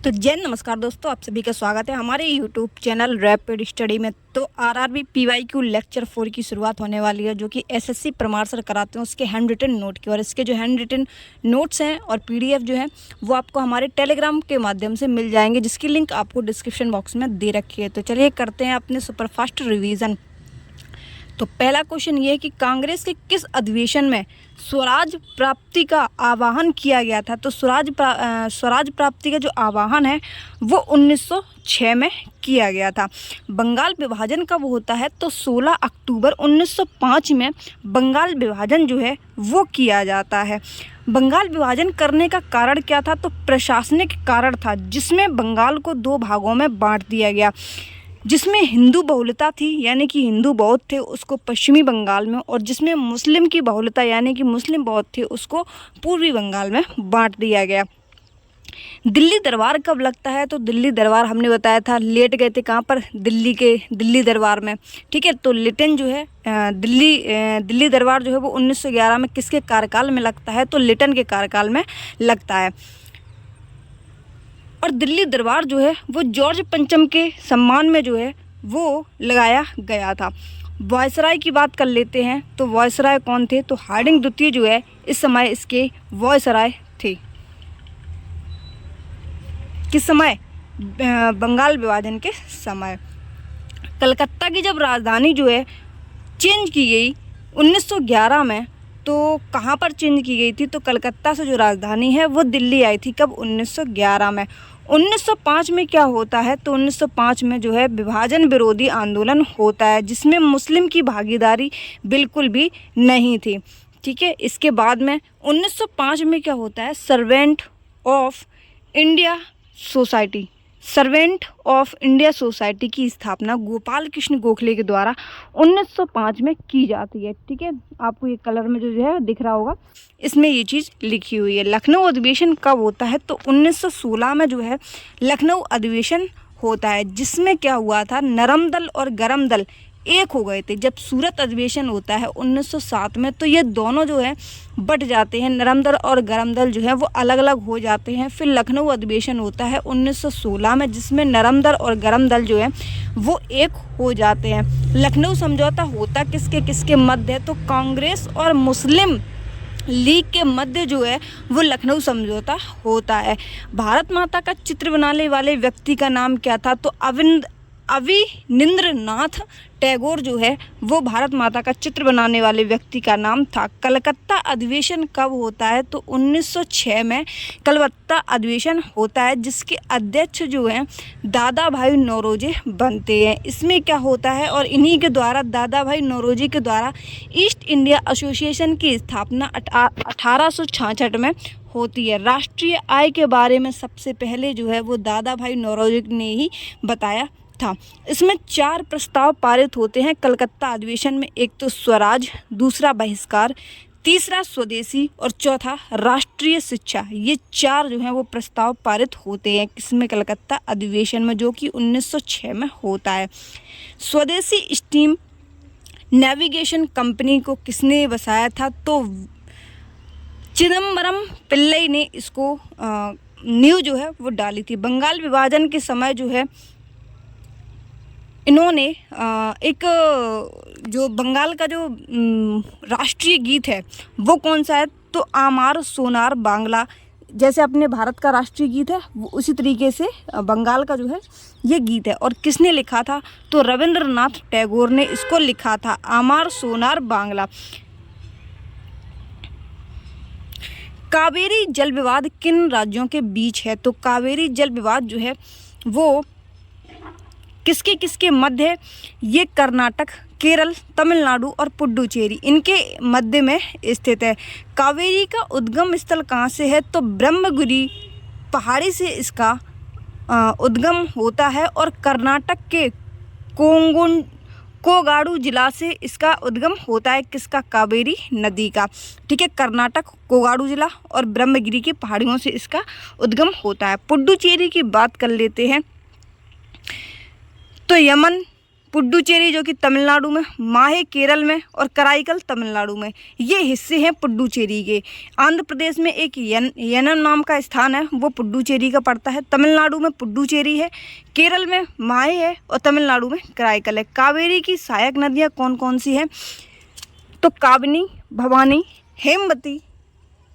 तो जय नमस्कार दोस्तों, आप सभी का स्वागत है हमारे यूट्यूब चैनल रैपिड स्टडी में। तो आरआरबी पीवाईक्यू लेक्चर 4 की शुरुआत होने वाली है, जो कि एसएससी प्रमाण सर कराते हैं उसके हैंड रिटन नोट की। और इसके जो हैंड रिटन नोट्स हैं और पीडीएफ जो है वो आपको हमारे टेलीग्राम के माध्यम से मिल जाएंगे, जिसकी लिंक आपको डिस्क्रिप्शन बॉक्स में दे रखी है। तो चलिए करते हैं अपने सुपरफास्ट रिवीजन। तो पहला क्वेश्चन ये है कि कांग्रेस के किस अधिवेशन में स्वराज प्राप्ति का आह्वान किया गया था। तो स्वराज प्राप्ति का जो आह्वान है वो 1906 में किया गया था। बंगाल विभाजन कब होता है, तो 16 अक्टूबर 1905 में बंगाल विभाजन जो है वो किया जाता है। बंगाल विभाजन करने का कारण क्या था, तो प्रशासनिक कारण था, जिसमें बंगाल को 2 भागों में बांट दिया गया, जिसमें हिंदू बहुलता थी यानी कि हिंदू बौद्ध थे उसको पश्चिमी बंगाल में, और जिसमें मुस्लिम की बहुलता यानी कि मुस्लिम बौद्ध थे उसको पूर्वी बंगाल में बांट दिया गया। दिल्ली दरबार कब लगता है, तो दिल्ली दरबार हमने बताया था लेट गए थे कहाँ पर, दिल्ली दरबार में। ठीक है, तो लिटन जो है दिल्ली दरबार जो है वो 1911 में किसके कार्यकाल में लगता है, तो लिटन के कार्यकाल में लगता है। और दिल्ली दरबार जो है वो जॉर्ज पंचम के सम्मान में जो है वो लगाया गया था। वायसराय की बात कर लेते हैं, तो वायसराय कौन थे, तो हार्डिंग द्वितीय जो है इस समय इसके वायसराय थे। किस समय, बंगाल विभाजन के समय। कलकत्ता की जब राजधानी जो है चेंज की गई 1911 में, तो कहाँ पर चेंज की गई थी, तो कलकत्ता से जो राजधानी है वो दिल्ली आई थी। कब, 1911 में। 1905 में क्या होता है, तो 1905 में जो है विभाजन विरोधी आंदोलन होता है, जिसमें मुस्लिम की भागीदारी बिल्कुल भी नहीं थी। ठीक है, इसके बाद में 1905 में क्या होता है, सर्वेंट ऑफ इंडिया सोसाइटी की स्थापना गोपाल कृष्ण गोखले के द्वारा 1905 में की जाती है। ठीक है, आपको ये कलर में जो है दिख रहा होगा, इसमें ये चीज़ लिखी हुई है। लखनऊ अधिवेशन कब होता है, तो 1916 में जो है लखनऊ अधिवेशन होता है, जिसमें क्या हुआ था, नरम दल और गरम दल एक हो गए थे। जब सूरत अधिवेशन होता है 1907 में, तो ये दोनों जो है बट जाते हैं, नरम दल और गरम दल जो है वो अलग अलग हो जाते हैं। फिर लखनऊ अधिवेशन होता है 1916 में, जिसमें नरम दल और गरम दल जो है वो एक हो जाते हैं। लखनऊ समझौता होता किसके मध्य है, तो कांग्रेस और मुस्लिम लीग के मध्य जो है वो लखनऊ समझौता होता है। भारत माता का चित्र बनाने वाले व्यक्ति का नाम क्या था, तो अविनिंद्रनाथ टैगोर जो है वो भारत माता का चित्र बनाने वाले व्यक्ति का नाम था। कलकत्ता अधिवेशन कब होता है, तो 1906 में कलकत्ता अधिवेशन होता है, जिसके अध्यक्ष जो हैं दादा भाई नौरोजी बनते हैं। इसमें क्या होता है, और इन्हीं के द्वारा, दादा भाई नौरोजी के द्वारा ईस्ट इंडिया एसोसिएशन की स्थापना 1866 में होती है। राष्ट्रीय आय के बारे में सबसे पहले जो है वो दादा भाई नौरोजी ने ही बताया था। इसमें 4 प्रस्ताव पारित होते हैं कलकत्ता अधिवेशन में। एक तो स्वराज, दूसरा बहिष्कार, तीसरा स्वदेशी और चौथा राष्ट्रीय शिक्षा। ये 4 जो हैं वो प्रस्ताव पारित होते हैं इसमें कलकत्ता अधिवेशन में, जो कि 1906 में होता है। स्वदेशी स्टीम नेविगेशन कंपनी को किसने बसाया था, तो चिदम्बरम पिल्लई ने इसको नींव जो है वो डाली थी। बंगाल विभाजन के समय जो है इन्होंने एक जो बंगाल का जो राष्ट्रीय गीत है वो कौन सा है, तो आमार सोनार बांग्ला, जैसे अपने भारत का राष्ट्रीय गीत है वो उसी तरीके से बंगाल का जो है ये गीत है। और किसने लिखा था, तो रविंद्रनाथ टैगोर ने इसको लिखा था, आमार सोनार बांग्ला। कावेरी जल विवाद किन राज्यों के बीच है, तो कावेरी जल विवाद जो है वो किसके मध्य है, ये कर्नाटक, केरल, तमिलनाडु और पुडुचेरी इनके मध्य में स्थित है। कावेरी का उद्गम स्थल कहाँ से है, तो ब्रह्मगिरी पहाड़ी से इसका उद्गम होता है, और कर्नाटक के कोगाडू जिला से इसका उद्गम होता है, किसका, कावेरी नदी का। ठीक है, कर्नाटक, कोगाडू जिला और ब्रह्मगिरी की पहाड़ियों से इसका उद्गम होता है। पुडुचेरी की बात कर लेते हैं, तो यमन पुडुचेरी जो कि तमिलनाडु में, माहे केरल में और कराईकल तमिलनाडु में। ये हिस्से हैं पुडुचेरी के। आंध्र प्रदेश में एक यनम नाम का स्थान है, वो पुडुचेरी का पड़ता है। तमिलनाडु में पुडुचेरी है, केरल में माहे है और तमिलनाडु में कराईकल है। कावेरी की सहायक नदियाँ कौन कौन सी हैं? तो काबिनी, भवानी, हेमवती,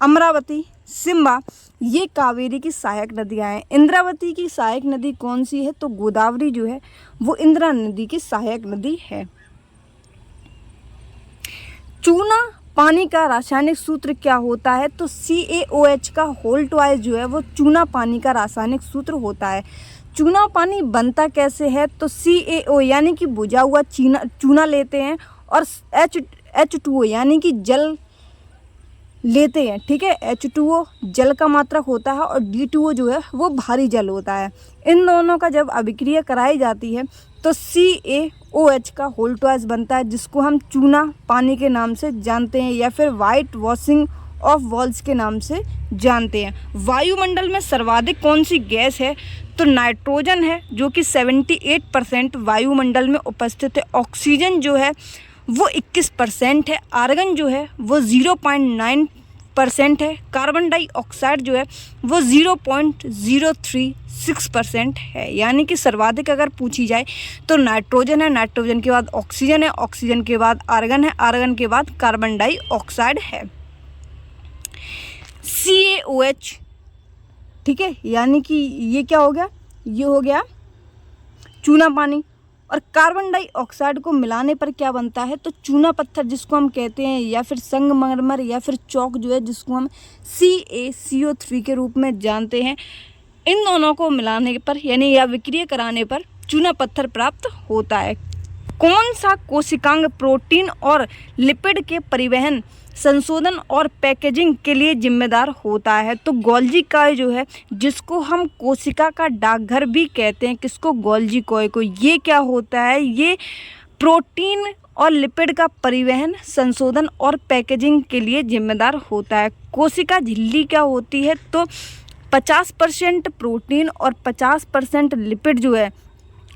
अमरावती, सिम्बा, ये कावेरी की सहायक नदियाँ हैं। इंद्रावती की सहायक नदी कौन सी है? तो गोदावरी जो है वो इंद्रा नदी की सहायक नदी है। चूना पानी का रासायनिक सूत्र क्या होता है? तो CaOH का होल ट्वाइस जो है वो चूना पानी का रासायनिक सूत्र होता है। चूना पानी बनता कैसे है? तो CaO यानी कि बुझा हुआ चूना लेते हैं और H2O यानी कि जल लेते हैं, ठीक है। H2O जल का मात्रक होता है और D2O जो है वो भारी जल होता है। इन दोनों का जब अभिक्रिया कराई जाती है तो CaOH का होल ट्वाइस बनता है, जिसको हम चूना पानी के नाम से जानते हैं या फिर वाइट वॉशिंग ऑफ वॉल्स के नाम से जानते हैं। वायुमंडल में सर्वाधिक कौन सी गैस है? तो नाइट्रोजन है, जो कि 78% वायुमंडल में उपस्थित है। ऑक्सीजन जो है वो 21% है। आर्गन जो है वो 0.9% है। कार्बन डाइऑक्साइड जो है वो 0.036% है। यानी कि सर्वाधिक अगर पूछी जाए तो नाइट्रोजन है, नाइट्रोजन के बाद ऑक्सीजन है, ऑक्सीजन के बाद आर्गन है, आर्गन के बाद कार्बन डाइऑक्साइड है। CaOH, ठीक है, यानी कि ये क्या हो गया? ये हो गया चूना पानी। और कार्बन डाइऑक्साइड को मिलाने पर क्या बनता है? तो चूना पत्थर जिसको हम कहते हैं, या फिर संगमरमर या फिर चौक जो है जिसको हम CaCO3 के रूप में जानते हैं। इन दोनों को मिलाने पर यानी या विक्रिया कराने पर चूना पत्थर प्राप्त होता है। कौन सा कोशिकांग प्रोटीन और लिपिड के परिवहन, संशोधन और पैकेजिंग के लिए जिम्मेदार होता है? तो गोल्जी कॉय जो है, जिसको हम कोशिका का डाकघर भी कहते हैं, किसको? गोल्जी कॉय को। ये क्या होता है? ये प्रोटीन और लिपिड का परिवहन, संशोधन और पैकेजिंग के लिए जिम्मेदार होता है। कोशिका झिल्ली क्या होती है? तो 50% प्रोटीन और 50% लिपिड जो है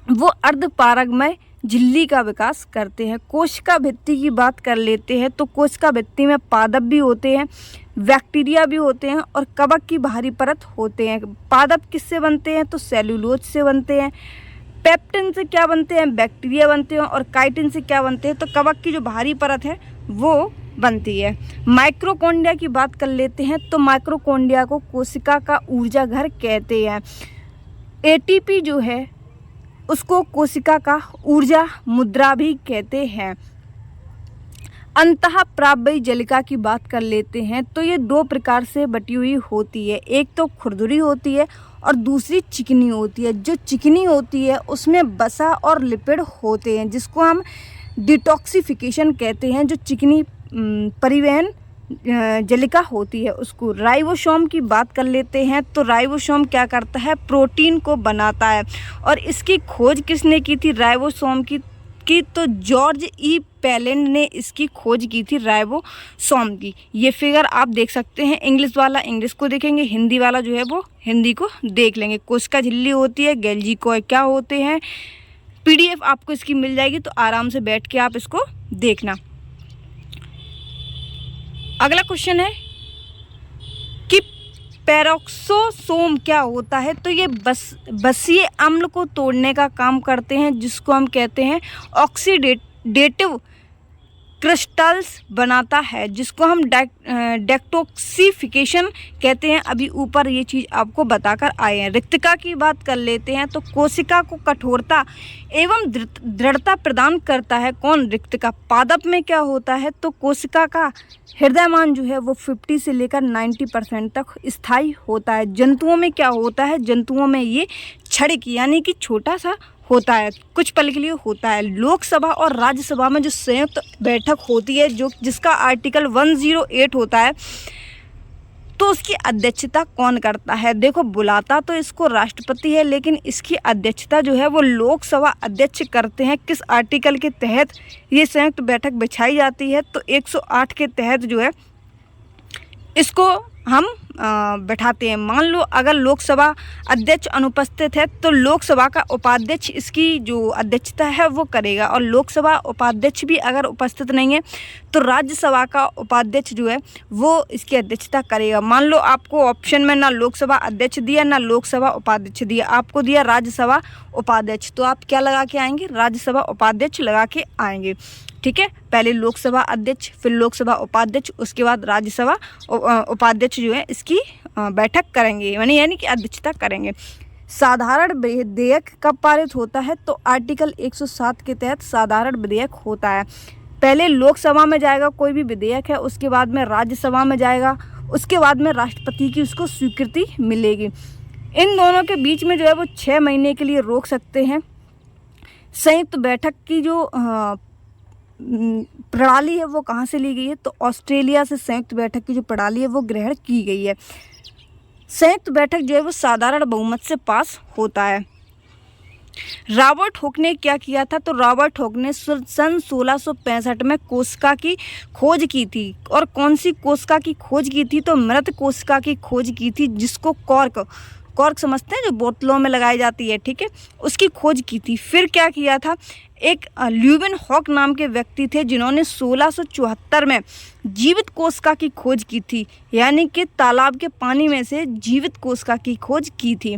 वो अर्धपारगमय झिल्ली का विकास करते हैं। कोशिका भित्ति की बात कर लेते हैं तो कोशिका भित्ति में पादप भी होते हैं, बैक्टीरिया भी होते हैं और कवक की बाहरी परत होते हैं। पादप किससे बनते हैं? तो सेल्यूलोज से बनते हैं। पेप्टिन से क्या बनते हैं? बैक्टीरिया बनते हैं। और काइटिन से क्या बनते हैं? तो कवक की जो बाहरी परत है वो बनती है। माइक्रोकोंडिया की बात कर लेते हैं तो माइक्रोकोंडिया को कोशिका का ऊर्जा घर कहते हैं। ATP जो है उसको कोशिका का ऊर्जा मुद्रा भी कहते हैं। अंतः प्राव्ययी जलिका की बात कर लेते हैं तो ये दो प्रकार से बटी हुई होती है। एक तो खुरदुरी होती है और दूसरी चिकनी होती है। जो चिकनी होती है उसमें वसा और लिपिड होते हैं, जिसको हम डिटॉक्सिफिकेशन कहते हैं। जो चिकनी परिवहन जलिका होती है उसको। राइबोसोम की बात कर लेते हैं तो राइबोसोम क्या करता है? प्रोटीन को बनाता है। और इसकी खोज किसने की थी राइबोसोम की? तो जॉर्ज ई पैलेंड ने इसकी खोज की थी राइबोसोम की। ये फिगर आप देख सकते हैं। इंग्लिश वाला इंग्लिश को देखेंगे, हिंदी वाला जो है वो हिंदी को देख लेंगे। कोशिका झिल्ली होती है, गोल्जी कॉय क्या होते हैं। PDF आपको इसकी मिल जाएगी तो आराम से बैठ के आप इसको देखना। अगला क्वेश्चन है कि पेरोक्सोसोम क्या होता है? तो ये बसीय अम्ल को तोड़ने का काम करते हैं, जिसको हम कहते हैं ऑक्सीडेटिव क्रिस्टल्स बनाता है, जिसको हम डेटॉक्सिफिकेशन कहते हैं। अभी ऊपर ये चीज़ आपको बताकर आए हैं। रिक्तिका की बात कर लेते हैं तो कोशिका को कठोरता एवं दृढ़ता प्रदान करता है कौन? रिक्तिका। पादप में क्या होता है? तो कोशिका का हृदयमान जो है वो 50 से लेकर 90% तक स्थायी होता है। जंतुओं में क्या होता है? जंतुओं में ये क्षणिक यानी कि छोटा सा होता है, कुछ पल के लिए होता है। लोकसभा और राज्यसभा में जो संयुक्त बैठक होती है, जो जिसका आर्टिकल 108 होता है, तो उसकी अध्यक्षता कौन करता है? देखो, बुलाता तो इसको राष्ट्रपति है, लेकिन इसकी अध्यक्षता जो है वो लोकसभा अध्यक्ष करते हैं। किस आर्टिकल के तहत ये संयुक्त बैठक बिछाई जाती है? तो 108 के तहत जो है इसको हम बैठाते हैं। मान लो अगर लोकसभा अध्यक्ष अनुपस्थित है तो लोकसभा का उपाध्यक्ष इसकी जो अध्यक्षता है वो करेगा, और लोकसभा उपाध्यक्ष भी अगर उपस्थित नहीं है तो राज्यसभा का उपाध्यक्ष जो है वो इसकी अध्यक्षता करेगा। मान लो आपको ऑप्शन में ना लोकसभा अध्यक्ष दिया ना लोकसभा उपाध्यक्ष दिया, आपको दिया राज्यसभा उपाध्यक्ष, तो आप क्या लगा के आएंगे? राज्यसभा उपाध्यक्ष लगा के आएंगे। ठीक है, पहले लोकसभा अध्यक्ष, फिर लोकसभा उपाध्यक्ष, उसके बाद राज्यसभा उपाध्यक्ष जो है इसकी बैठक करेंगे, यानी कि अध्यक्षता करेंगे। साधारण विधेयक कब पारित होता है? तो आर्टिकल 107 के तहत साधारण विधेयक होता है। पहले लोकसभा में जाएगा कोई भी विधेयक है, उसके बाद में राज्यसभा में जाएगा, उसके बाद में राष्ट्रपति की उसको स्वीकृति मिलेगी। इन दोनों के बीच में जो है वो 6 महीने के लिए रोक सकते हैं। संयुक्त बैठक की जो प्रणाली है वो कहाँ से ली गई है? तो ऑस्ट्रेलिया से संयुक्त बैठक की जो प्रणाली है वो ग्रहण की गई है। संयुक्त बैठक जो है वो साधारण बहुमत से पास होता है। रॉबर्ट हुक ने क्या किया था? तो रॉबर्ट हुक ने सन 1665 में कोशिका की खोज की थी। और कौन सी कोशिका की खोज की थी? तो मृत कोशिका की खोज की थी, जिसको कॉर्क समझते हैं, जो बोतलों में लगाई जाती है, ठीक है, उसकी खोज की थी। फिर क्या किया था? एक ल्यूवेन हॉक नाम के व्यक्ति थे जिन्होंने 1674 में जीवित कोशिका की खोज की थी, यानी कि तालाब के पानी में से जीवित कोशिका की खोज की थी।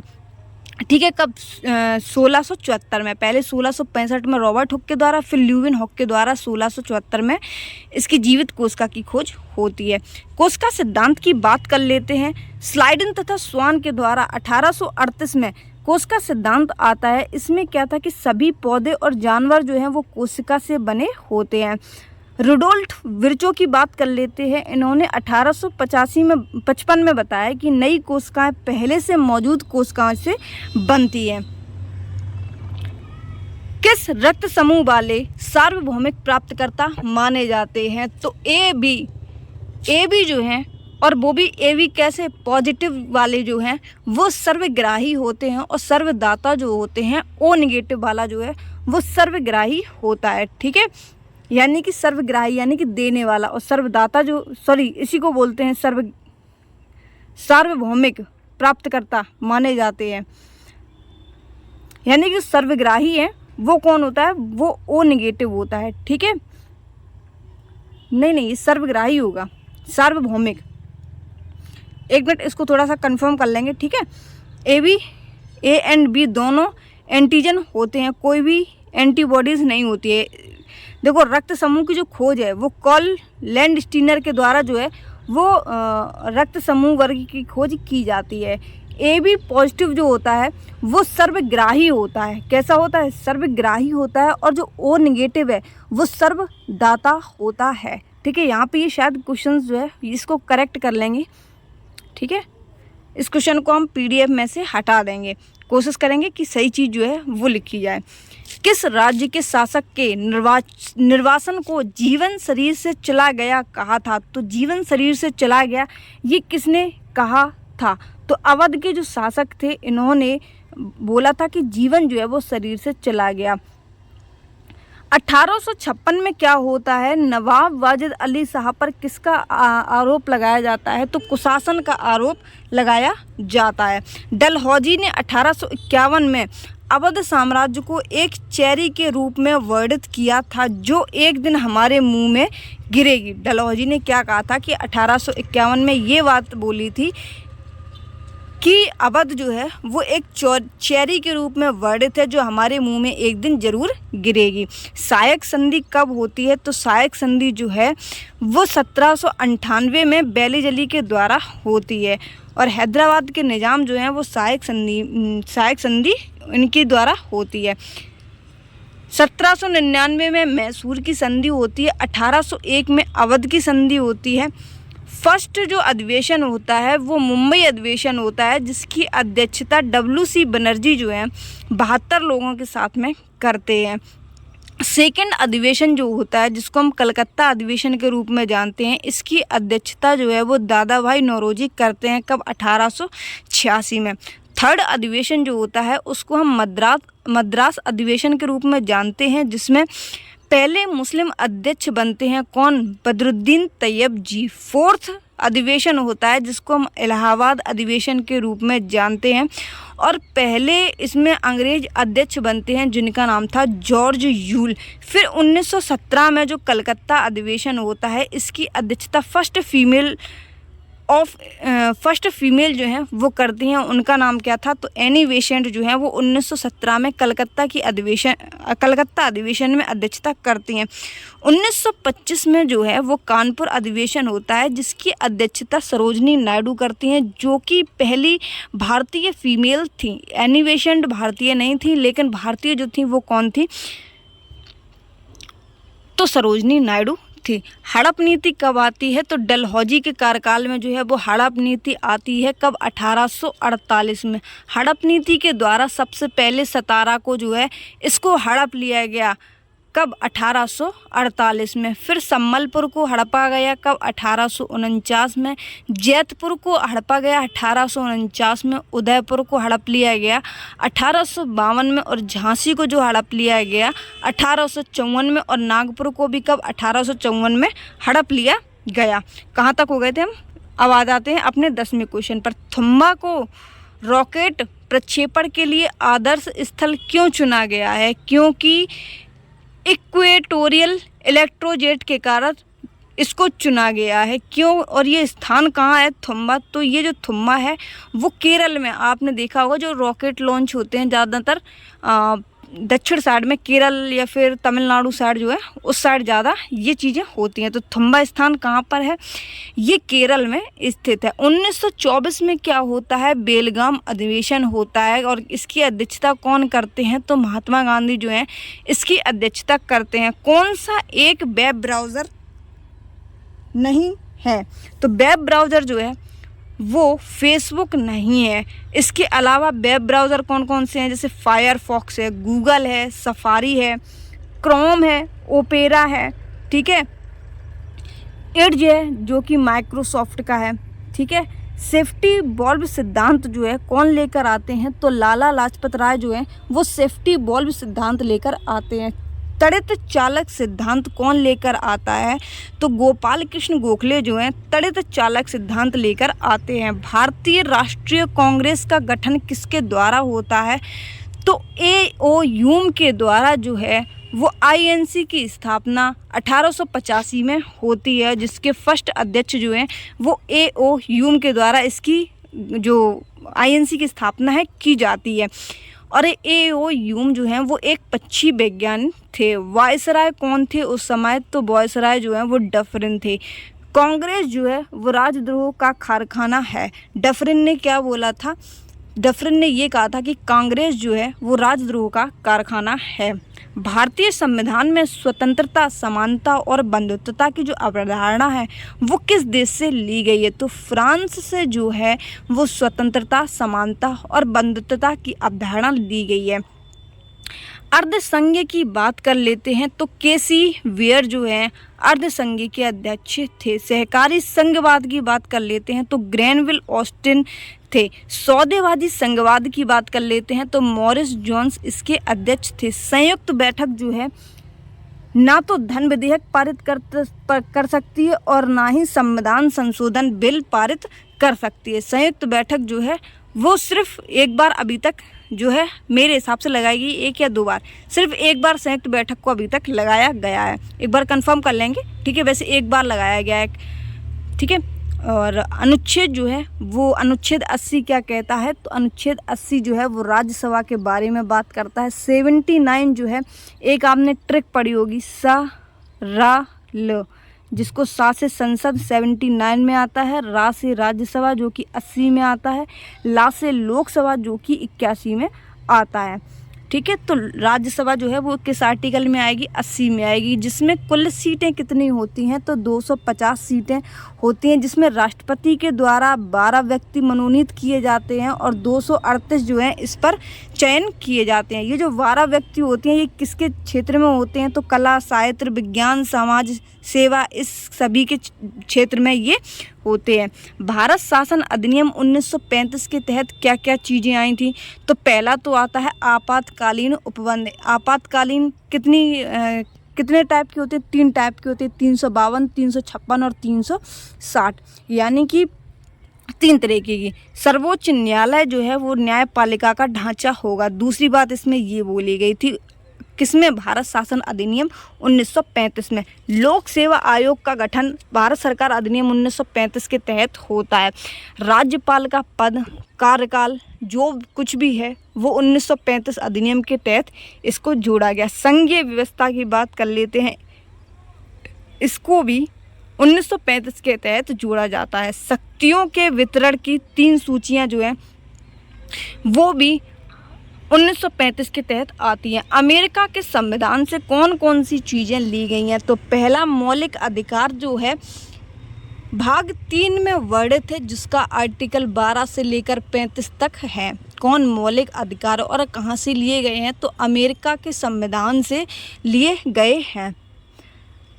ठीक है, कब? 1674 में। पहले 1665 में रॉबर्ट हुक के द्वारा, फिर ल्यूवेन हॉक के द्वारा 1674 में इसकी जीवित कोशिका की खोज होती है। कोशिका सिद्धांत की बात कर लेते हैं। स्लाइडन तथा स्वान के द्वारा 1838 में कोशिका सिद्धांत आता है। इसमें क्या था कि सभी पौधे और जानवर जो हैं वो कोशिका से बने होते हैं। रुडोल्फ विर्चो की बात कर लेते हैं। इन्होंने 1855 में बताया कि नई कोशिकाएं पहले से मौजूद कोशिकाओं से बनती हैं। किस रक्त समूह वाले सार्वभौमिक प्राप्तकर्ता माने जाते हैं? तो ए बी जो हैं, और वो भी ए बी कैसे? पॉजिटिव वाले जो हैं वो सर्वग्राही होते हैं, और सर्वदाता जो होते हैं ओ नेगेटिव वाला जो है वो सर्वग्राही होता है। ठीक है, यानी कि सर्वग्राही यानी कि देने वाला, और सर्वदाता जो इसी को बोलते हैं सार्वभौमिक प्राप्तकर्ता माने जाते हैं। यानी कि सर्वग्राही है वो कौन होता है? वो ओ नेगेटिव होता है। ठीक है, नहीं ये सर्वग्राही होगा, सार्वभौमिक। एक मिनट इसको थोड़ा सा कंफर्म कर लेंगे। ठीक है, ए एंड बी दोनों एंटीजन होते हैं, कोई भी एंटीबॉडीज़ नहीं होती है। देखो, रक्त समूह की जो खोज है वो कार्ल लैंडस्टीनर के द्वारा जो है वो रक्त समूह वर्ग की खोज की जाती है। ए बी पॉजिटिव जो होता है वो सर्वग्राही होता है। कैसा होता है? सर्वग्राही होता है। और जो ओ नेगेटिव है वो सर्वदाता होता है। ठीक है, यहाँ पे ये शायद क्वेश्चन जो है इसको करेक्ट कर लेंगे। ठीक है, इस क्वेश्चन को हम PDF में से हटा देंगे, कोशिश करेंगे कि सही चीज़ जो है वो लिखी जाए। किस राज्य के शासक के निर्वासन को जीवन शरीर से चला गया कहा था? तो जीवन शरीर से चला गया ये किसने कहा था? तो अवध के जो शासक थे इन्होंने बोला था कि जीवन जो है वो शरीर से चला गया। 1856 में क्या होता है? नवाब वाजिद अली शाह पर किसका आरोप लगाया जाता है? तो कुशासन का आरोप लगाया जाता है। डलहौजी ने 1851 में अवध साम्राज्य को एक चेरी के रूप में वर्णित किया था, जो एक दिन हमारे मुंह में गिरेगी। डलहौजी ने क्या कहा था कि 1851 में ये बात बोली थी कि अवध जो है वो एक चेरी के रूप में वर्णित है, जो हमारे मुंह में एक दिन जरूर गिरेगी। सहायक संधि कब होती है? तो सहायक संधि जो है वो 1798 में बेली जली के द्वारा होती है। और हैदराबाद के निज़ाम जो हैं वो सहायक संधि इनके द्वारा होती है। 1799 में मैसूर की संधि होती है। 1801 में अवध की संधि होती है। फर्स्ट जो अधिवेशन होता है वो मुंबई अधिवेशन होता है, जिसकी अध्यक्षता WC बनर्जी जो है 72 लोगों के साथ में करते हैं। सेकंड अधिवेशन जो होता है, जिसको हम कलकत्ता अधिवेशन के रूप में जानते हैं, इसकी अध्यक्षता जो है वो दादा भाई नौरोजी करते हैं। कब? 1886 में। थर्ड अधिवेशन जो होता है उसको हम मद्रास अधिवेशन के रूप में जानते हैं, जिसमें पहले मुस्लिम अध्यक्ष बनते हैं कौन? बदरुद्दीन तैयब जी। फोर्थ अधिवेशन होता है जिसको हम इलाहाबाद अधिवेशन के रूप में जानते हैं। और पहले इसमें अंग्रेज अध्यक्ष बनते हैं जिनका नाम था जॉर्ज यूल। फिर 1917 में जो कलकत्ता अधिवेशन होता है इसकी अध्यक्षता फर्स्ट फीमेल जो है वो करती हैं। उनका नाम क्या था, तो एनी बेसेंट जो है वो 1917 में कलकत्ता अधिवेशन में अध्यक्षता करती हैं। 1925 में जो है वो कानपुर अधिवेशन होता है जिसकी अध्यक्षता सरोजनी नायडू करती हैं, जो कि पहली भारतीय फीमेल थी। एनी बेसेंट भारतीय नहीं थी, लेकिन भारतीय जो थी वो कौन थी, तो सरोजनी नायडू थी। हड़प नीति कब आती है, तो डलहौजी के कार्यकाल में जो है वो हड़प नीति आती है। कब, 1848 में। हड़प नीति के द्वारा सबसे पहले सतारा को जो है इसको हड़प लिया गया। कब, 1848 में। फिर सम्बलपुर को हड़पा गया। कब, 1849 में। जैतपुर को हड़पा गया 1849 में। उदयपुर को हड़प लिया गया 1852 में। और झांसी को जो हड़प लिया गया 1854 में। और नागपुर को भी कब, 1854 में हड़प लिया गया। कहाँ तक हो गए थे हम। अब आ जाते हैं अपने 10वें क्वेश्चन पर। थुम्बा को रॉकेट प्रक्षेपण के लिए आदर्श स्थल क्यों चुना गया है, क्योंकि इक्वेटोरियल इलेक्ट्रोजेट के कारण इसको चुना गया है। क्यों, और ये स्थान कहाँ है थुम्बा, तो ये जो थुम्बा है वो केरल में। आपने देखा होगा जो रॉकेट लॉन्च होते हैं ज़्यादातर दक्षिण साइड में, केरल या फिर तमिलनाडु साइड जो है उस साइड ज़्यादा ये चीज़ें होती हैं। तो थुम्बा स्थान कहाँ पर है, ये केरल में स्थित है। 1924 में क्या होता है, बेलगाम अधिवेशन होता है और इसकी अध्यक्षता कौन करते हैं, तो महात्मा गांधी जो हैं इसकी अध्यक्षता करते हैं। कौन सा एक वेब ब्राउज़र नहीं है, तो वेब ब्राउज़र जो है वो फेसबुक नहीं है। इसके अलावा वेब ब्राउज़र कौन कौन से हैं, जैसे फायरफॉक्स है, गूगल है, सफारी है, क्रोम है, ओपेरा है, ठीक है, एड्ज है जो कि माइक्रोसॉफ्ट का है, ठीक है। सेफ्टी बॉल्ब सिद्धांत जो है कौन लेकर आते हैं, तो लाला लाजपत राय जो है वो सेफ्टी बॉल्ब सिद्धांत लेकर आते हैं। तड़ित चालक सिद्धांत कौन लेकर आता है, तो गोपाल कृष्ण गोखले जो हैं तड़ित चालक सिद्धांत लेकर आते हैं। भारतीय राष्ट्रीय कांग्रेस का गठन किसके द्वारा होता है, तो ए.ओ. ह्यूम के द्वारा जो है वो आईएनसी की स्थापना 1885 में होती है, जिसके फर्स्ट अध्यक्ष जो हैं वो ए.ओ. ह्यूम के द्वारा इसकी जो आईएनसी की स्थापना है की जाती है। और ए.ओ. ह्यूम जो हैं वो एक पक्षी वैज्ञानिक थे। वायसराय कौन थे उस समय, तो वायसराय जो हैं वो डफरिन थे। कांग्रेस जो है वो राजद्रोह का कारखाना है। डफरिन ने क्या बोला था, डफरिन ने ये कहा था कि कांग्रेस जो है वो राजद्रोह का कारखाना है। भारतीय संविधान में स्वतंत्रता, समानता और बंधुत्वता की जो अवधारणा है वो किस देश से ली गई है, तो फ्रांस से जो है वो स्वतंत्रता, समानता और बंधुत्वता की अवधारणा ली गई है। अर्धसंघीय की बात कर लेते हैं तो केसी वेयर जो है अर्धसंघीय के अध्यक्ष थे। सहकारी संघवाद की बात कर लेते हैं तो ग्रेनविल ऑस्टिन थे। सौदेबाजी संघवाद की बात कर लेते हैं तो मॉरिस जोन्स इसके अध्यक्ष थे। संयुक्त बैठक जो है ना तो धन विधेयक पारित कर सकती है और ना ही संविधान संशोधन बिल पारित कर सकती है। संयुक्त बैठक जो है वो सिर्फ एक बार अभी तक जो है मेरे हिसाब से लगाई गई, एक या दो बार, सिर्फ एक बार संयुक्त बैठक को अभी तक लगाया गया है। एक बार कंफर्म कर लेंगे, ठीक है, वैसे एक बार लगाया गया है, ठीक है। और अनुच्छेद जो है वो अनुच्छेद 80 क्या कहता है, तो अनुच्छेद 80 जो है वो राज्यसभा के बारे में बात करता है। 79 जो है एक आपने ट्रिक पढ़ी होगी, सा रा ल, जिसको सा से संसद 79 में आता है, रा से राज्यसभा जो कि 80 में आता है, ला से लोकसभा जो कि 81 में आता है, ठीक है। तो राज्यसभा जो है वो किस आर्टिकल में आएगी, 80 में आएगी, जिसमें कुल सीटें कितनी होती हैं, तो 250 सीटें होती हैं, जिसमें राष्ट्रपति के द्वारा 12 व्यक्ति मनोनीत किए जाते हैं और 238 जो हैं इस पर चयन किए जाते हैं। ये जो 12 व्यक्ति होते हैं ये किसके क्षेत्र में होते हैं, तो कला, साहित्य, विज्ञान, समाज सेवा, इस सभी के क्षेत्र में ये होते हैं। भारत शासन अधिनियम 1935 के तहत क्या क्या चीज़ें आई थी, तो पहला तो आता है आपातकालीन उपबंध। आपातकालीन कितने टाइप की होती है? 3 टाइप की होती है, 352, 356 और 360, यानी कि 3 तरीके की। सर्वोच्च न्यायालय जो है वो न्यायपालिका का ढांचा होगा। दूसरी बात इसमें ये बोली गई थी, किसमें? भारत शासन अधिनियम 1935 में। लोक सेवा आयोग का गठन भारत सरकार अधिनियम 1935 के तहत होता है। राज्यपाल का पद, कार्यकाल जो कुछ भी है वो 1935 अधिनियम के तहत इसको जोड़ा गया। संघीय व्यवस्था की बात कर लेते हैं, इसको भी 1935 के तहत जोड़ा जाता है। शक्तियों के वितरण की 3 सूचियां जो है वो भी 1935 के तहत आती हैं। अमेरिका के संविधान से कौन कौन सी चीज़ें ली गई हैं? तो पहला मौलिक अधिकार जो है भाग 3 में वर्णित है, जिसका आर्टिकल 12 से लेकर 35 तक है। कौन मौलिक अधिकार और कहाँ से लिए गए हैं? तो अमेरिका के संविधान से लिए गए हैं।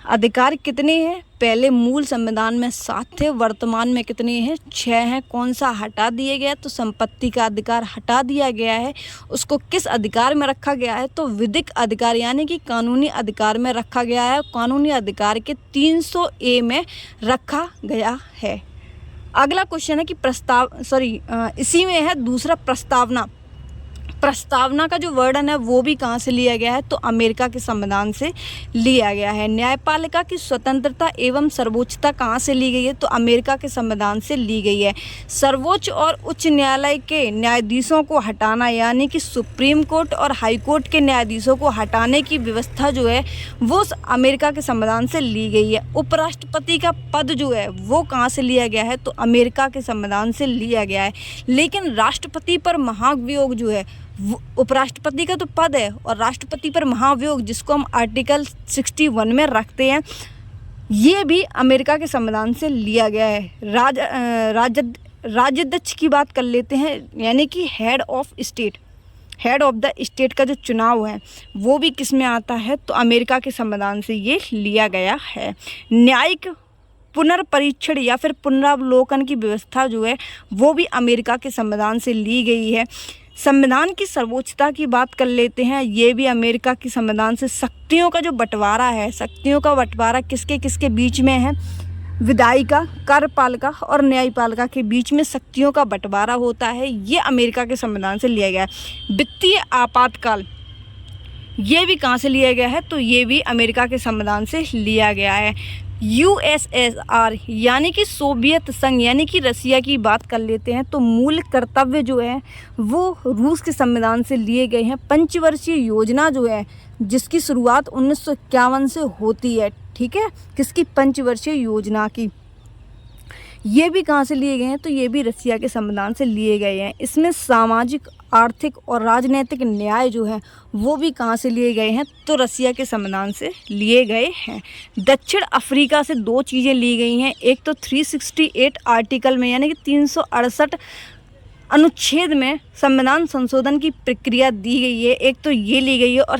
अधिकार कितने हैं? पहले मूल संविधान में 7 थे, वर्तमान में कितने हैं? 6 हैं। कौन सा हटा दिया गया? तो संपत्ति का अधिकार हटा दिया गया है। उसको किस अधिकार में रखा गया है? तो विधिक अधिकार यानी कि कानूनी अधिकार में रखा गया है। कानूनी अधिकार के 300A में रखा गया है। अगला क्वेश्चन है कि इसी में है दूसरा प्रस्तावना। प्रस्तावना का जो वर्णन है वो भी कहाँ से लिया गया है? तो अमेरिका के संविधान से लिया गया है। न्यायपालिका की स्वतंत्रता एवं सर्वोच्चता कहाँ से ली गई है? तो अमेरिका के संविधान से ली गई है। सर्वोच्च और उच्च न्यायालय के न्यायाधीशों को हटाना, यानी कि सुप्रीम कोर्ट और हाई कोर्ट के न्यायाधीशों को हटाने की व्यवस्था जो है वो अमेरिका के संविधान से ली गई है। उपराष्ट्रपति का पद जो है वो कहाँ से लिया गया है? तो अमेरिका के संविधान से लिया गया है। लेकिन राष्ट्रपति पर महाभियोग जो है, उपराष्ट्रपति का तो पद है और राष्ट्रपति पर महाभियोग जिसको हम आर्टिकल 61 में रखते हैं, ये भी अमेरिका के संविधान से लिया गया है। राज्याध्यक्ष की बात कर लेते हैं, यानी कि हेड ऑफ द स्टेट का जो चुनाव है वो भी किस में आता है? तो अमेरिका के संविधान से ये लिया गया है। न्यायिक पुनर्परीक्षण या फिर पुनरावलोकन की व्यवस्था जो है वो भी अमेरिका के संविधान से ली गई है। संविधान की सर्वोच्चता की बात कर लेते हैं, ये भी अमेरिका के संविधान से। शक्तियों का जो बंटवारा है, शक्तियों का बंटवारा किसके किसके बीच में है? विधायिका, कार्यपालिका और न्यायपालिका के बीच में शक्तियों का बंटवारा होता है। ये अमेरिका के संविधान से लिया गया है। वित्तीय आपातकाल ये भी कहाँ से लिया गया है? तो ये भी अमेरिका के संविधान से लिया गया है। USSR यानी कि सोवियत संघ यानी कि रसिया की बात कर लेते हैं, तो मूल कर्तव्य जो है वो रूस के संविधान से लिए गए हैं। पंचवर्षीय योजना जो है जिसकी शुरुआत 1951 से होती है, ठीक है, किसकी? पंचवर्षीय योजना की। ये भी कहाँ से लिए गए हैं? तो ये भी रसिया के संविधान से लिए गए हैं। इसमें सामाजिक, आर्थिक और राजनीतिक न्याय जो है वो भी कहाँ से लिए गए हैं? तो रसिया के संविधान से लिए गए हैं। दक्षिण अफ्रीका से 2 चीज़ें ली गई हैं। एक तो 368 आर्टिकल में यानी कि 368 अनुच्छेद में संविधान संशोधन की प्रक्रिया दी गई है, एक तो ये ली गई है। और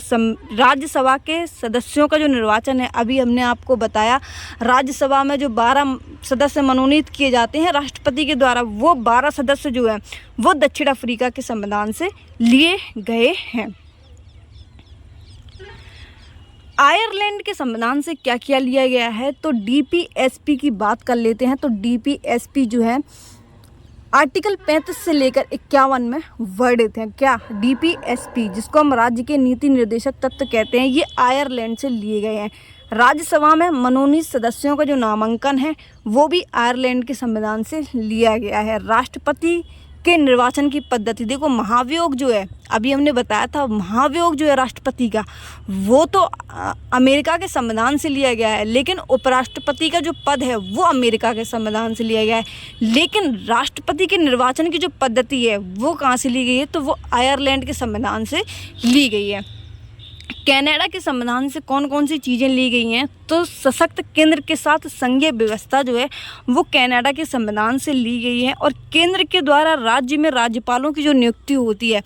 राज्यसभा के सदस्यों का जो निर्वाचन है, अभी हमने आपको बताया राज्यसभा में जो 12 सदस्य मनोनीत किए जाते हैं राष्ट्रपति के द्वारा, वो 12 सदस्य जो हैं वो दक्षिण अफ्रीका के संविधान से लिए गए हैं। आयरलैंड के संविधान से क्या क्या लिया गया है? तो DPSP की बात कर लेते हैं। तो DPSP जो है आर्टिकल 35 से लेकर 51 में वर्णित है। क्या? DPSP जिसको हम राज्य के नीति निर्देशक तत्व कहते हैं, ये आयरलैंड से लिए गए हैं। राज्यसभा में मनोनीत सदस्यों का जो नामांकन है वो भी आयरलैंड के संविधान से लिया गया है। राष्ट्रपति के निर्वाचन की पद्धति, देखो महाभियोग जो है, अभी हमने बताया था महाभियोग जो है राष्ट्रपति का, वो तो अमेरिका के संविधान से लिया गया है, लेकिन उपराष्ट्रपति का जो पद है वो अमेरिका के संविधान से लिया गया है। लेकिन राष्ट्रपति के निर्वाचन की जो पद्धति है वो कहाँ से ली गई है? तो वो आयरलैंड के संविधान से ली गई है। कनाडा के संविधान से कौन कौन सी चीज़ें ली गई हैं? तो सशक्त केंद्र के साथ संघीय व्यवस्था जो है वो कनाडा के संविधान से ली गई है। और केंद्र के द्वारा राज्य में राज्यपालों की जो नियुक्ति होती है,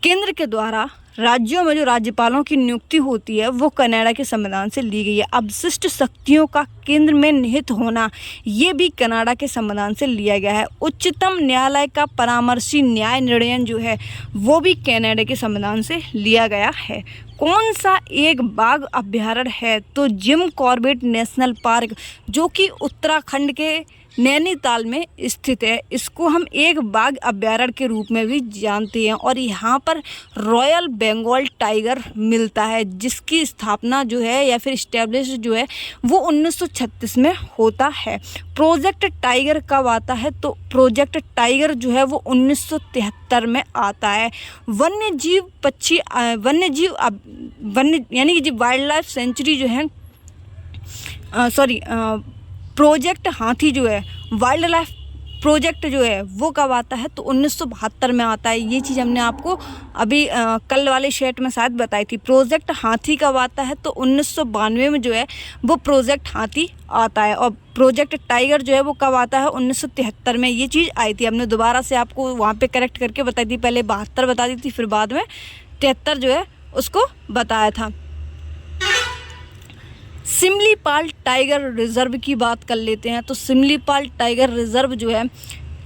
केंद्र के द्वारा राज्यों में जो राज्यपालों की नियुक्ति होती है वो कनाडा के संविधान से ली गई है। अवशिष्ट शक्तियों का केंद्र में निहित होना ये भी कनाडा के संविधान से लिया गया है। उच्चतम न्यायालय का परामर्शी न्याय निर्णय जो है वो भी कनाडा के संविधान से लिया गया है। कौन सा एक बाघ अभ्यारण्य है? तो जिम कॉर्बेट नेशनल पार्क, जो कि उत्तराखंड के नैनीताल में स्थित है। इसको हम एक बाघ अभ्यारण्य के रूप में भी जानते हैं और यहाँ पर रॉयल बंगाल टाइगर मिलता है, जिसकी स्थापना जो है या फिर इस्टेब्लिश जो है वो 1936 में होता है। प्रोजेक्ट टाइगर कब आता है? तो प्रोजेक्ट टाइगर जो है वो 1973 में आता है। वन्य यानी कि वाइल्ड लाइफ सेंचुरी जो है प्रोजेक्ट हाथी जो है वाइल्ड लाइफ प्रोजेक्ट जो है वो कब आता है? तो 1972 में आता है। ये चीज़ हमने आपको अभी कल वाले सेट में शायद बताई थी। प्रोजेक्ट हाथी कब आता है? तो 1992 में जो है वो प्रोजेक्ट हाथी आता है। और प्रोजेक्ट टाइगर जो है वो कब आता है? 1973 में ये चीज़ आई थी। हमने दोबारा से आपको वहाँ पे करेक्ट करके बताई थी। पहले 72 बता दी थी, फिर बाद में 73 जो है उसको बताया था। सिमलीपाल टाइगर रिजर्व की बात कर लेते हैं। तो सिमलीपाल टाइगर रिजर्व जो है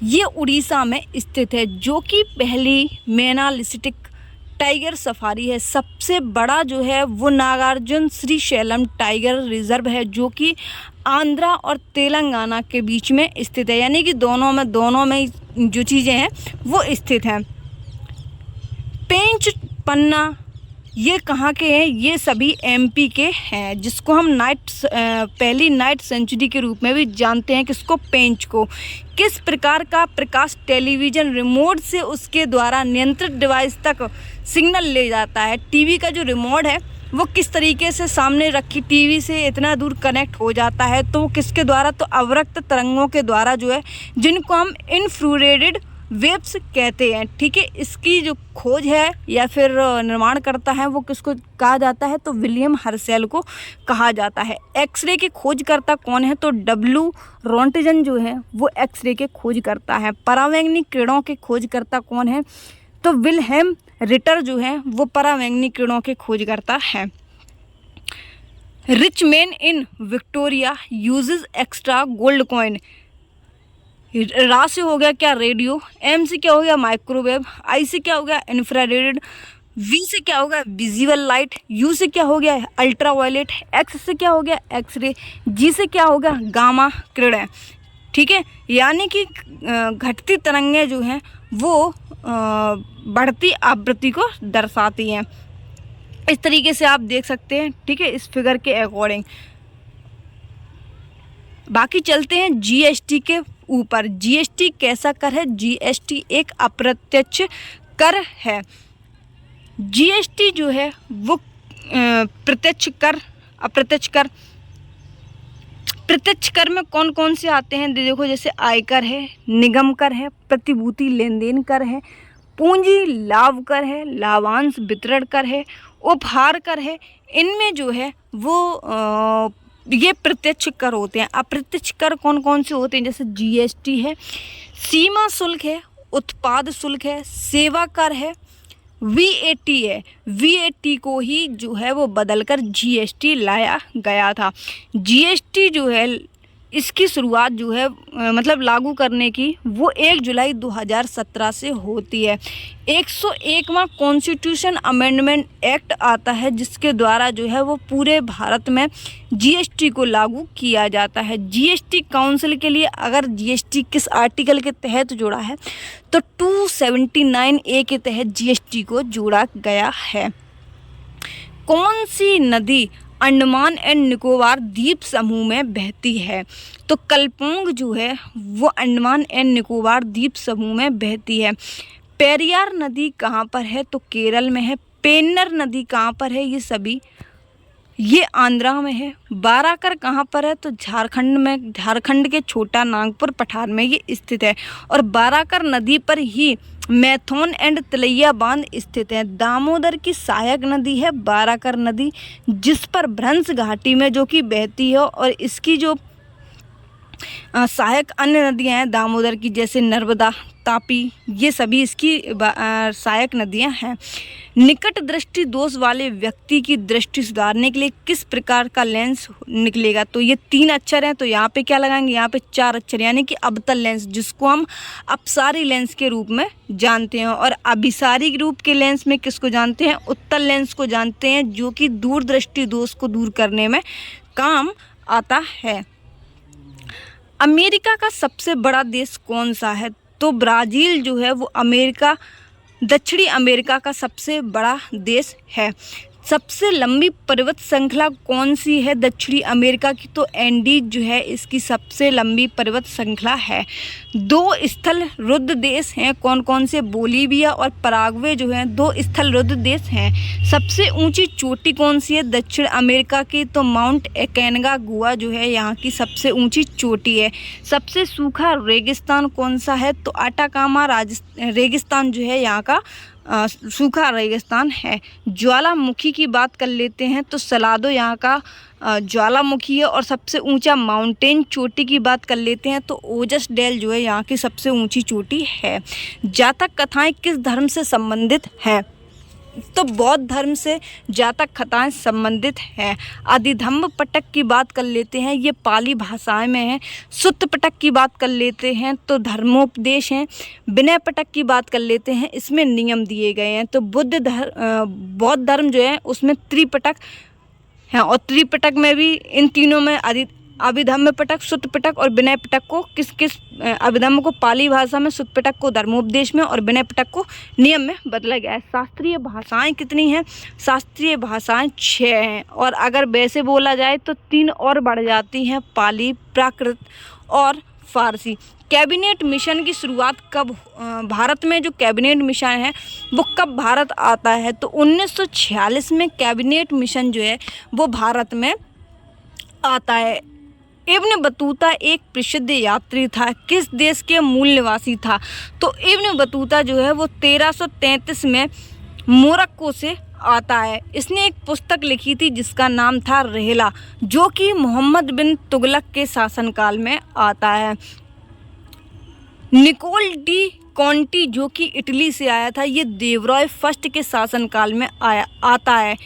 ये उड़ीसा में स्थित है, जो कि पहली मेनालिस्टिक टाइगर सफारी है। सबसे बड़ा जो है वो नागार्जुन श्रीशैलम टाइगर रिजर्व है, जो कि आंध्रा और तेलंगाना के बीच में स्थित है। यानी कि दोनों में जो चीज़ें हैं वो स्थित हैं। पेंच पन्ना ये कहाँ के हैं? ये सभी एमपी के हैं, जिसको हम पहली नाइट सेंचुरी के रूप में भी जानते हैं। किसको? पेंच को। किस प्रकार का प्रकाश टेलीविज़न रिमोट से उसके द्वारा नियंत्रित डिवाइस तक सिग्नल ले जाता है? टीवी का जो रिमोट है वो किस तरीके से सामने रखी टीवी से इतना दूर कनेक्ट हो जाता है? तो किसके द्वारा? तो अवरक्त तरंगों के द्वारा जो है, जिनको हम इंफ्रारेड वेव्स कहते हैं। ठीक है, इसकी जो खोज है या फिर निर्माण करता है वो किसको कहा जाता है? तो विलियम हर्शेल को कहा जाता है। एक्सरे के खोजकर्ता कौन है? तो डब्ल्यू रोंटगन जो है वो एक्सरे के खोज करता है। परावैंगनिक किरणों के खोजकर्ता कौन है? तो विल्हेम रिटर जो है वो परावैंगनिक किरणों के खोजकर्ता है। Rich man in Victoria uses extra gold coin. रा से हो गया क्या? रेडियो। एम से क्या हो गया? माइक्रोवेव। आई से क्या हो गया? इंफ्रारेड। वी से क्या हो गया? Visible light. यू से क्या हो गया? अल्ट्रावायलेट। एक्स से क्या हो गया? एक्सरे। जी से क्या हो गया? गामा किरणें। ठीक है, यानी कि घटती तरंगें जो हैं वो बढ़ती आवृत्ति को दर्शाती हैं। इस तरीके से आप देख सकते हैं। ठीक है, इस फिगर के अकॉर्डिंग। बाकी चलते हैं जीएसटी के ऊपर। जीएसटी कैसा कर है? जीएसटी एक अप्रत्यक्ष कर है। जीएसटी जो है वो प्रत्यक्ष कर, अप्रत्यक्ष कर। प्रत्यक्ष कर में कौन कौन से आते हैं? देखो, जैसे आयकर है, निगम कर है, प्रतिभूति लेन देन कर है, पूंजी लाभ कर है, लाभांश वितरण कर है, उपहार कर है। इनमें जो है वो ये प्रत्यक्ष कर होते हैं। अप्रत्यक्ष कर कौन कौन से होते हैं? जैसे जीएसटी है, सीमा शुल्क है, उत्पाद शुल्क है, सेवा कर है, वीएटी है। वीएटी को ही जो है वो बदलकर जीएसटी लाया गया था। जीएसटी जो है इसकी शुरुआत जो है मतलब लागू करने की वो 1 जुलाई 2017 से होती है। 101वां कॉन्स्टिट्यूशन अमेंडमेंट एक्ट आता है, जिसके द्वारा जो है वो पूरे भारत में जीएसटी को लागू किया जाता है। जीएसटी काउंसिल के लिए अगर जीएसटी किस आर्टिकल के तहत जोड़ा है तो 279A के तहत जीएसटी को जोड़ा गया है। कौन सी नदी अंडमान एंड निकोबार द्वीप समूह में बहती है? तो कलपोंग जो है वो अंडमान एंड निकोबार द्वीप समूह में बहती है। पेरियार नदी कहाँ पर है? तो केरल में है। पेन्नर नदी कहाँ पर है? ये आंध्रा में है। बाराकर कहाँ पर है? तो झारखंड में, झारखंड के छोटा नागपुर पठार में ये स्थित है। और बाराकर नदी पर ही मैथोन एंड तलैया बांध स्थित है। दामोदर की सहायक नदी है बाराकर नदी, जिस पर भ्रंश घाटी में जो कि बहती है। और इसकी जो सहायक अन्य नदियां हैं दामोदर की, जैसे नर्मदा, तापी, ये सभी इसकी सहायक नदियां हैं। निकट दृष्टि दोष वाले व्यक्ति की दृष्टि सुधारने के लिए किस प्रकार का लेंस निकलेगा? तो ये 3 अक्षर हैं, तो यहाँ पे क्या लगाएंगे? यहाँ पे 4 अक्षर, यानी कि अवतल लेंस, जिसको हम अपसारी लेंस के रूप में जानते हैं। और अभिसारी रूप के लेंस में किसको जानते हैं? उत्तल लेंस को जानते हैं, जो कि दूरदृष्टि दोष को दूर करने में काम आता है। अमेरिका का सबसे बड़ा देश कौन सा है? तो ब्राज़ील जो है वो दक्षिणी अमेरिका का सबसे बड़ा देश है। सबसे लंबी पर्वत श्रृंखला कौन सी है दक्षिणी अमेरिका की? तो एंडीज जो है इसकी सबसे लंबी पर्वत श्रृंखला है। 2 स्थल रुद्ध देश हैं, कौन कौन से? बोलीविया और पराग्वे जो हैं 2 स्थल रुद्ध देश हैं। सबसे ऊंची चोटी कौन सी है दक्षिण अमेरिका की? तो माउंट एकेनकागुआ जो है यहाँ की सबसे ऊंची चोटी है। सबसे सूखा रेगिस्तान कौन सा है? तो अटाकामा रेगिस्तान जो है यहाँ का सूखा रेगिस्तान है। ज्वालामुखी की बात कर लेते हैं, तो सलादो यहाँ का ज्वालामुखी है। और सबसे ऊंचा माउंटेन चोटी की बात कर लेते हैं, तो ओजस डेल जो है यहाँ की सबसे ऊंची चोटी है। जातक कथाएं किस धर्म से संबंधित हैं? तो बौद्ध धर्म से जातक कथाएं संबंधित हैं। अधिधम्म पटक की बात कर लेते हैं, ये पाली भाषाएं में है। सुत्त पटक की बात कर लेते हैं, तो धर्मोपदेश हैं। विनय पटक की बात कर लेते हैं, इसमें नियम दिए गए हैं। तो बौद्ध धर्म जो है उसमें त्रिपटक है, और त्रिपटक में भी इन तीनों में अभिधम्म पटक, सुत्त पटक और विनय पटक को किस अभिधम्म को पाली भाषा में, सुत्त पटक को धर्मोपदेश में और विनय पटक को नियम में बदला गया है। शास्त्रीय भाषाएं कितनी हैं? शास्त्रीय भाषाएं 6 हैं, और अगर वैसे बोला जाए तो 3 और बढ़ जाती हैं, पाली, प्राकृत और फारसी। कैबिनेट मिशन की शुरुआत कब? भारत में जो कैबिनेट मिशन है वो कब भारत आता है? तो 1946 में कैबिनेट मिशन जो है वो भारत में आता है। इब्न बतूता एक प्रसिद्ध यात्री था, किस देश के मूल निवासी था? तो इब्न बतूता जो है वो 1333 में मोरक्को से आता है। इसने एक पुस्तक लिखी थी जिसका नाम था रहला, जो कि मोहम्मद बिन तुगलक के शासनकाल में आता है। निकोल डी कॉन्टी जो कि इटली से आया था, ये देवराय फर्स्ट के शासनकाल में आता है।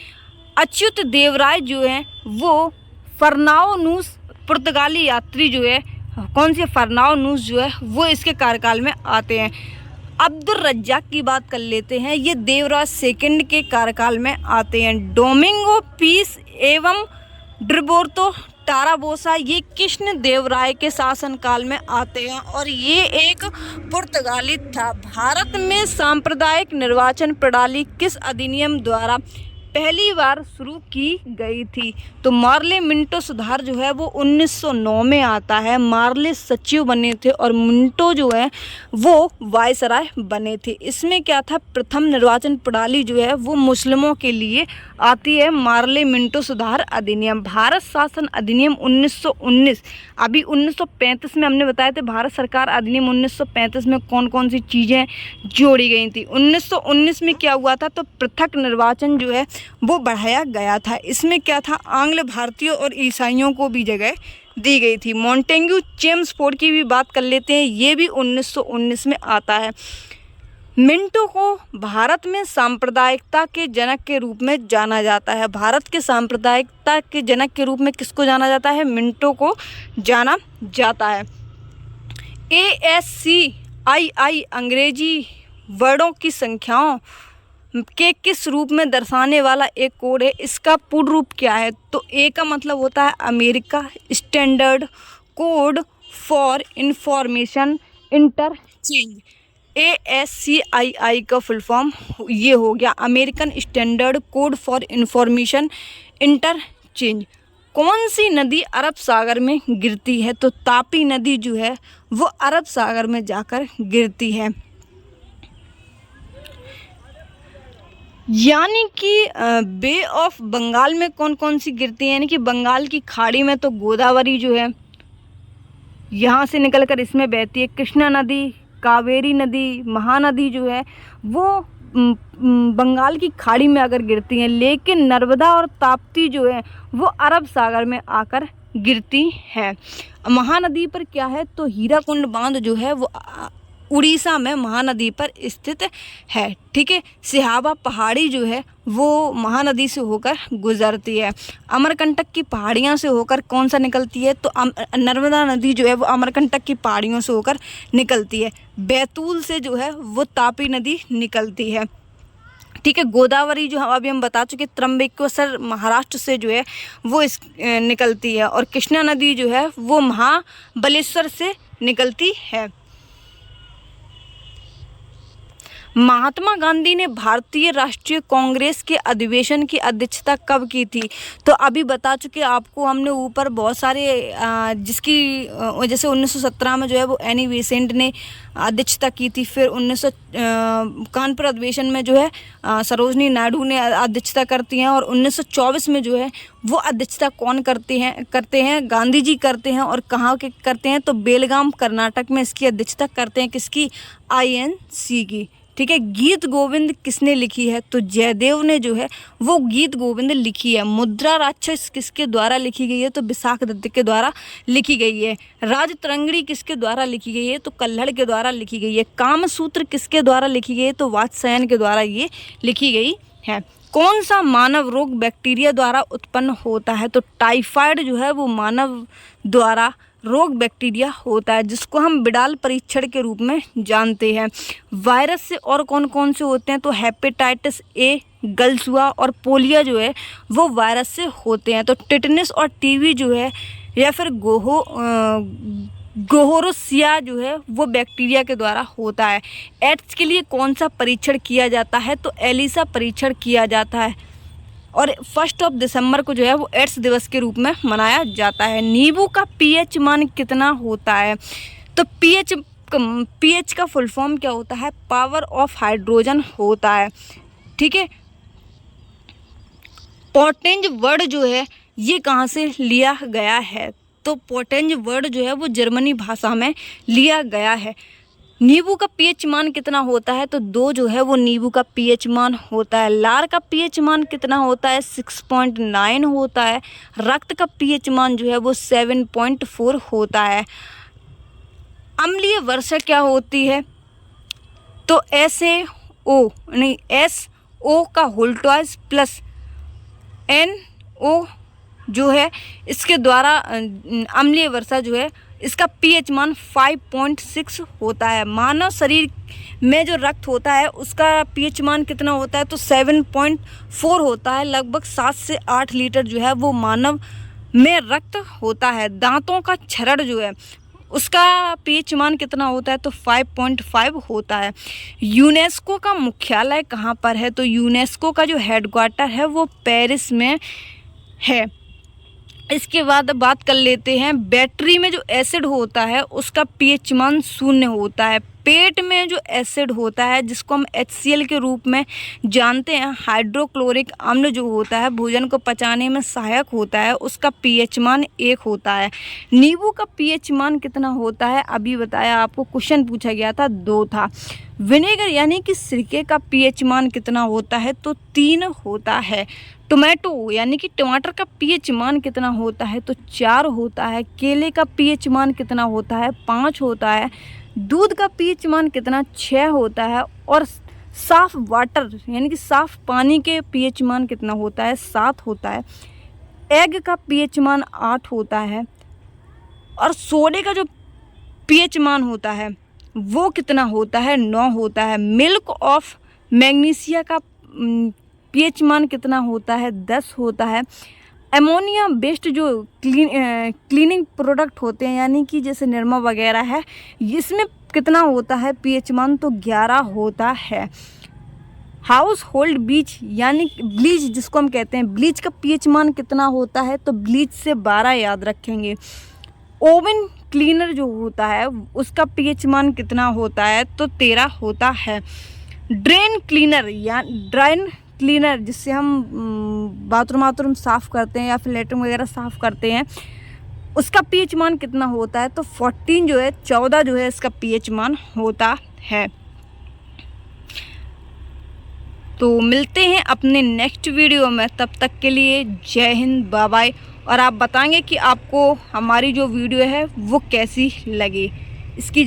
अच्युत देवराय जो है वो फर्नाओनूस पुर्तगाली यात्री जो है, कौन से? फर्नाओनूस जो है वो इसके कार्यकाल में आते हैं। अब्दुल रज्जाक की बात कर लेते हैं, ये देवराज सेकंड के कार्यकाल में आते हैं। डोमिंगो पीस एवं ड्रिबोर्तो टाराबोसा ये कृष्ण देवराय के शासनकाल में आते हैं, और ये एक पुर्तगाली था। भारत में सांप्रदायिक निर्वाचन प्रणाली किस अधिनियम द्वारा पहली बार शुरू की गई थी? तो मार्ले मिंटो सुधार जो है वो 1909 में आता है। मार्ले सचिव बने थे और मिंटो जो है वो वायसराय बने थे। इसमें क्या था? प्रथम निर्वाचन प्रणाली जो है वो मुस्लिमों के लिए आती है, मार्ले मिंटो सुधार अधिनियम। भारत शासन अधिनियम 1919, अभी 1935 में हमने बताया थे भारत सरकार अधिनियम 1935 में कौन कौन सी चीज़ें जोड़ी गई थी। 1919 में क्या हुआ था? तो पृथक निर्वाचन जो है वो बढ़ाया गया था। इसमें क्या था? आंग्ल भारतीयों और ईसाइयों को भी जगह दी गई थी। मॉन्टेग्यू चेम्सफोर्ड की भी बात कर लेते हैं, ये भी 1919 में आता है। मिंटो को भारत में सांप्रदायिकता के जनक के रूप में जाना जाता है। भारत के सांप्रदायिकता के जनक के रूप में किसको जाना जाता है? मिंटो को जाना जाता है। ASCII अंग्रेजी वर्डों की संख्याओं के किस रूप में दर्शाने वाला एक कोड है? इसका पूर्ण रूप क्या है? तो A का मतलब होता है America standard code for information interchange. ASCII का फुल फॉर्म ये हो गया, American standard code for information interchange. कौन सी नदी अरब सागर में गिरती है? तो तापी नदी जो है वो अरब सागर में जाकर गिरती है। यानी कि बे ऑफ बंगाल में कौन कौन सी गिरती है? यानी कि बंगाल की खाड़ी में तो गोदावरी जो है यहाँ से निकलकर इसमें बहती है। कृष्णा नदी, कावेरी नदी, महानदी जो है वो बंगाल की खाड़ी में अगर गिरती हैं, लेकिन नर्मदा और ताप्ती जो है वो अरब सागर में आकर गिरती हैं। महानदी पर क्या है, तो हीराकुंड बांध जो है वो उड़ीसा में महानदी पर स्थित है। ठीक है, सिहावा पहाड़ी जो है वो महानदी से होकर गुजरती है। अमरकंटक की पहाड़ियाँ से होकर कौन सा निकलती है, तो नर्मदा नदी जो है वो अमरकंटक की पहाड़ियों से होकर निकलती है। बैतूल से जो है वो तापी नदी निकलती है। ठीक है, गोदावरी जो अभी हम बता चुके, त्र्यंबकेश्वर महाराष्ट्र से जो है वो निकलती है। और कृष्णा नदी जो है वो महाबलेश्वर से निकलती है। महात्मा गांधी ने भारतीय राष्ट्रीय कांग्रेस के अधिवेशन की अध्यक्षता कब की थी, तो अभी बता चुके आपको हमने ऊपर बहुत सारे जिसकी जैसे 1917 में जो है वो एनी बेसेंट ने अध्यक्षता की थी। फिर कानपुर अधिवेशन में जो है सरोजनी नायडू ने अध्यक्षता करती हैं। और 1924 में जो है वो अध्यक्षता कौन करते हैं गांधी जी करते हैं। और कहाँ के करते हैं, तो बेलगाम कर्नाटक में इसकी अध्यक्षता करते हैं। किसकी, INC की। ठीक है, गीत गोविंद किसने लिखी है, तो जयदेव ने जो है वो गीत गोविंद लिखी है। मुद्रा राक्षस किसके द्वारा लिखी गई है, तो विशाख दत्त के द्वारा लिखी गई है। राज तरंगिणी किसके द्वारा लिखी गई है, तो कल्हड़ के द्वारा लिखी गई है। कामसूत्र किसके द्वारा लिखी गई है, तो वात्स्यायन के द्वारा ये लिखी गई है। कौन सा मानव रोग बैक्टीरिया द्वारा उत्पन्न होता है, तो टाइफाइड जो है वो मानव द्वारा रोग बैक्टीरिया होता है, जिसको हम बिडाल परीक्षण के रूप में जानते हैं। वायरस से और कौन कौन से होते हैं, तो हेपेटाइटिस ए, गलसुआ और पोलियो जो है वो वायरस से होते हैं। तो टिटनेस और टीबी जो है या फिर गोहोरोसिया जो है वो बैक्टीरिया के द्वारा होता है। एड्स के लिए कौन सा परीक्षण किया जाता है, तो एलिसा परीक्षण किया जाता है। और 1 दिसंबर को जो है वो एड्स दिवस के रूप में मनाया जाता है। नींबू का pH मान कितना होता है, तो pH का फुल फॉर्म क्या होता है, पावर ऑफ हाइड्रोजन होता है। ठीक है, पोटेंज वर्ड जो है ये कहाँ से लिया गया है, तो पोटेंज वर्ड जो है वो जर्मनी भाषा में लिया गया है। नींबू का pH मान कितना होता है, तो 2 जो है वो नींबू का pH मान होता है। लार का pH मान कितना होता है, 6.9 होता है। रक्त का pH मान जो है वो 7.4 होता है। अम्लीय वर्षा क्या होती है, तो SO का होल ट्वाइस प्लस NO जो है इसके द्वारा अम्लीय वर्षा जो है इसका pH मान 5.6 होता है। मानव शरीर में जो रक्त होता है उसका pH मान कितना होता है, तो 7.4 होता है। लगभग 7 से 8 लीटर जो है वो मानव में रक्त होता है। दांतों का क्षरण जो है उसका pH मान कितना होता है, तो 5.5 होता है। यूनेस्को का मुख्यालय कहाँ पर है, तो यूनेस्को का जो हेडक्वार्टर है वो पेरिस में है। इसके बाद बात कर लेते हैं, बैटरी में जो एसिड होता है उसका pH मान 0 होता है। पेट में जो एसिड होता है जिसको हम HCl के रूप में जानते हैं, हाइड्रोक्लोरिक अम्ल जो होता है भोजन को पचाने में सहायक होता है, उसका pH मान 1 होता है। नींबू का pH मान कितना होता है, अभी बताया आपको, क्वेश्चन पूछा गया था, 2 था। विनेगर यानी कि सिरके का pH मान कितना होता है, तो 3 होता है। टोमेटो यानी कि टमाटर का pH मान कितना होता है, तो 4 होता है। केले का pH मान कितना होता है, 5 होता है। दूध का pH मान कितना, 6 होता है। और साफ वाटर यानी कि साफ पानी के pH मान कितना होता है, 7 होता है। एग का pH मान 8 होता है। और सोडे का जो pH मान होता है वो कितना होता है, 9 होता है। मिल्क ऑफ मैग्नीशिया का pH मान कितना होता है, 10 होता है। अमोनिया बेस्ड जो क्लीनिंग प्रोडक्ट होते हैं यानी कि जैसे निरमा वगैरह है, इसमें कितना होता है pH मान, तो 11 होता है। हाउस होल्ड ब्लीच यानी ब्लीच जिसको हम कहते हैं, ब्लीच का pH मान कितना होता है, तो ब्लीच से 12 याद रखेंगे। ओवन क्लीनर जो होता है उसका pH मान कितना होता है, तो 13 होता है। ड्रेन क्लीनर जिससे हम बाथरूम साफ़ करते हैं या फिर लेटरिन वगैरह साफ़ करते हैं, उसका pH मान कितना होता है, तो 14 जो है इसका pH मान होता है। तो मिलते हैं अपने नेक्स्ट वीडियो में, तब तक के लिए जय हिंद, बाय बाय। और आप बताएंगे कि आपको हमारी जो वीडियो है वो कैसी लगी। इसकी